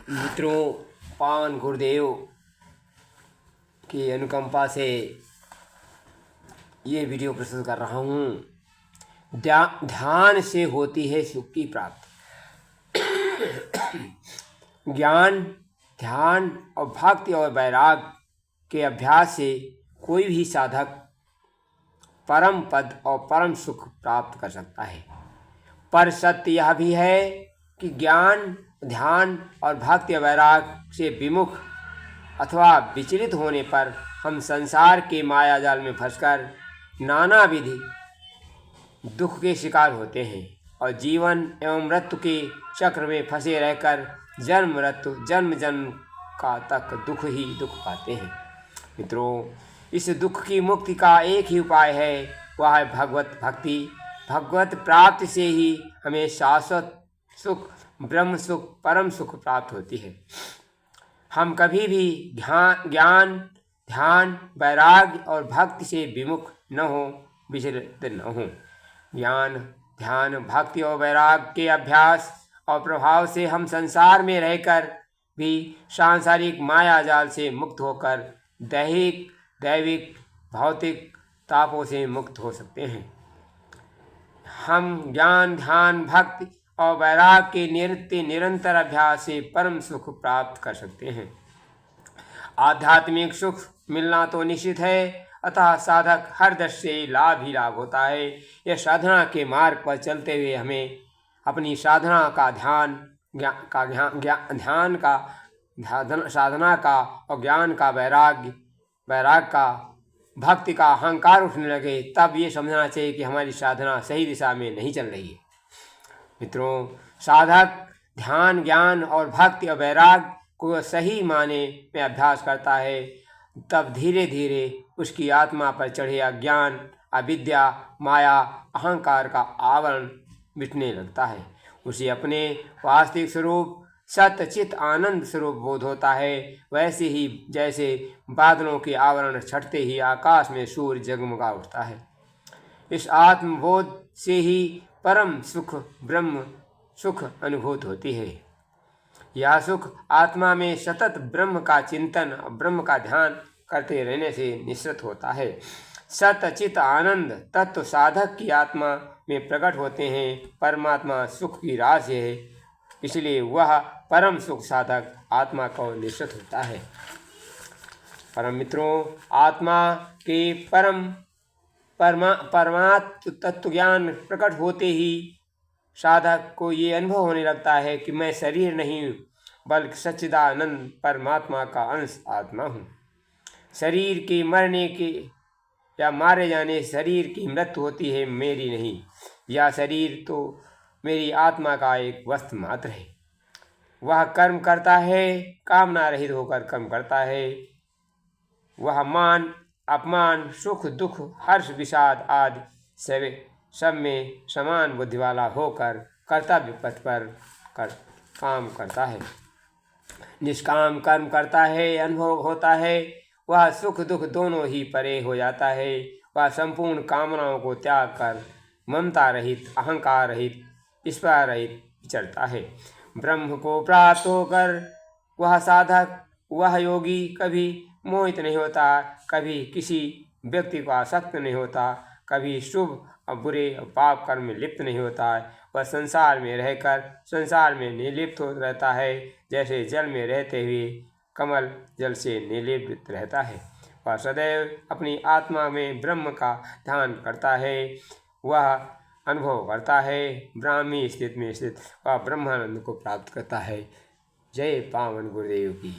मित्रों, पावन गुरुदेव की अनुकंपा से ये वीडियो प्रस्तुत कर रहा हूँ। ध्यान से होती है सुख की प्राप्ति। ज्ञान, ध्यान और भक्ति और वैराग के अभ्यास से कोई भी साधक परम पद और परम सुख प्राप्त कर सकता है। पर सत्य यह भी है कि ज्ञान, ध्यान और भक्ति वैराग से विमुख अथवा विचलित होने पर हम संसार के माया जाल में फंसकर नाना विधि दुख के शिकार होते हैं और जीवन एवं मृत्यु के चक्र में फंसे रहकर जन्म मृत्यु जन्म जन्म का तक दुख ही दुख पाते हैं। मित्रों, इस दुख की मुक्ति का एक ही उपाय है, वह है भगवत भक्ति। भगवत प्राप्ति से ही हमें शाश्वत सुख, ब्रह्म सुख, परम सुख प्राप्त होती है। हम कभी भी ज्ञान, ध्यान, वैराग्य और भक्ति से विमुख न हो, विचलित न हो। ज्ञान, ध्यान, भक्ति और वैराग्य के अभ्यास और प्रभाव से हम संसार में रहकर भी सांसारिक माया जाल से मुक्त होकर दैहिक, दैविक, भौतिक तापों से मुक्त हो सकते हैं। हम ज्ञान, ध्यान, भक्ति और वैराग के निरंतर अभ्यास से परम सुख प्राप्त कर सकते हैं। आध्यात्मिक सुख मिलना तो निश्चित है, अतः साधक हर दृष्टि से लाभ ही लाभ होता है। यह साधना के मार्ग पर चलते हुए हमें अपनी साधना का साधना का और ज्ञान का, वैराग का, भक्ति का अहंकार उठने लगे, तब ये समझना चाहिए कि हमारी साधना सही दिशा में नहीं चल रही है। मित्रों, साधक ध्यान, ज्ञान और भक्ति और वैराग को सही माने में अभ्यास करता है, तब धीरे धीरे उसकी आत्मा पर चढ़े अज्ञान, अविद्या, माया, अहंकार का आवरण मिटने लगता है। उसे अपने वास्तविक स्वरूप सत्य चित आनंद स्वरूप बोध होता है। वैसे ही जैसे बादलों के आवरण छटते ही आकाश में सूर्य जगमगा उठता है। इस आत्मबोध से ही परम सुख, ब्रह्म सुख अनुभूत होती है। यह सुख आत्मा में सतत ब्रह्म का चिंतन और ब्रह्म का ध्यान करते रहने से निश्चित होता है। सत्य चित आनंद तत्व साधक की आत्मा में प्रकट होते हैं। परमात्मा सुख की राशि है, इसलिए वह परम सुख साधक आत्मा को निश्चित होता है। परम मित्रों, आत्मा के परमात्म तत्व ज्ञान प्रकट होते ही साधक को ये अनुभव होने लगता है कि मैं शरीर नहीं बल्कि सच्चिदानंद परमात्मा का अंश आत्मा हूँ। शरीर के मरने के या मारे जाने शरीर की मृत्यु होती है, मेरी नहीं। यह शरीर तो मेरी आत्मा का एक वस्त्र मात्र है। वह कर्म करता है, कामना रहित होकर कर्म करता है। वह मान, अपमान, सुख, दुख, हर्ष, विषाद आदि सब में समान बुद्धि वाला होकर कर्तव्य पथ पर काम करता है। निष्काम कर्म करता है, अनुभव होता है। वह सुख दुख दोनों ही परे हो जाता है। वह संपूर्ण कामनाओं को त्याग कर ममता रहित, अहंकार रहित, ईर्ष्या रहित विचरता है। ब्रह्म को प्राप्त होकर वह साधक, वह योगी कभी मोहित नहीं होता, कभी किसी व्यक्ति को आसक्त नहीं होता, कभी शुभ और बुरे और पाप कर्म में लिप्त नहीं होता है। वह संसार में रहकर संसार में निर्लिप्त हो रहता है, जैसे जल में रहते हुए कमल जल से निर्लिप्त रहता है। वह सदैव अपनी आत्मा में ब्रह्म का ध्यान करता है। वह अनुभव करता है, ब्राह्मी स्थिति में स्थित वह ब्रह्मानंद को प्राप्त करता है। जय पावन गुरुदेव की।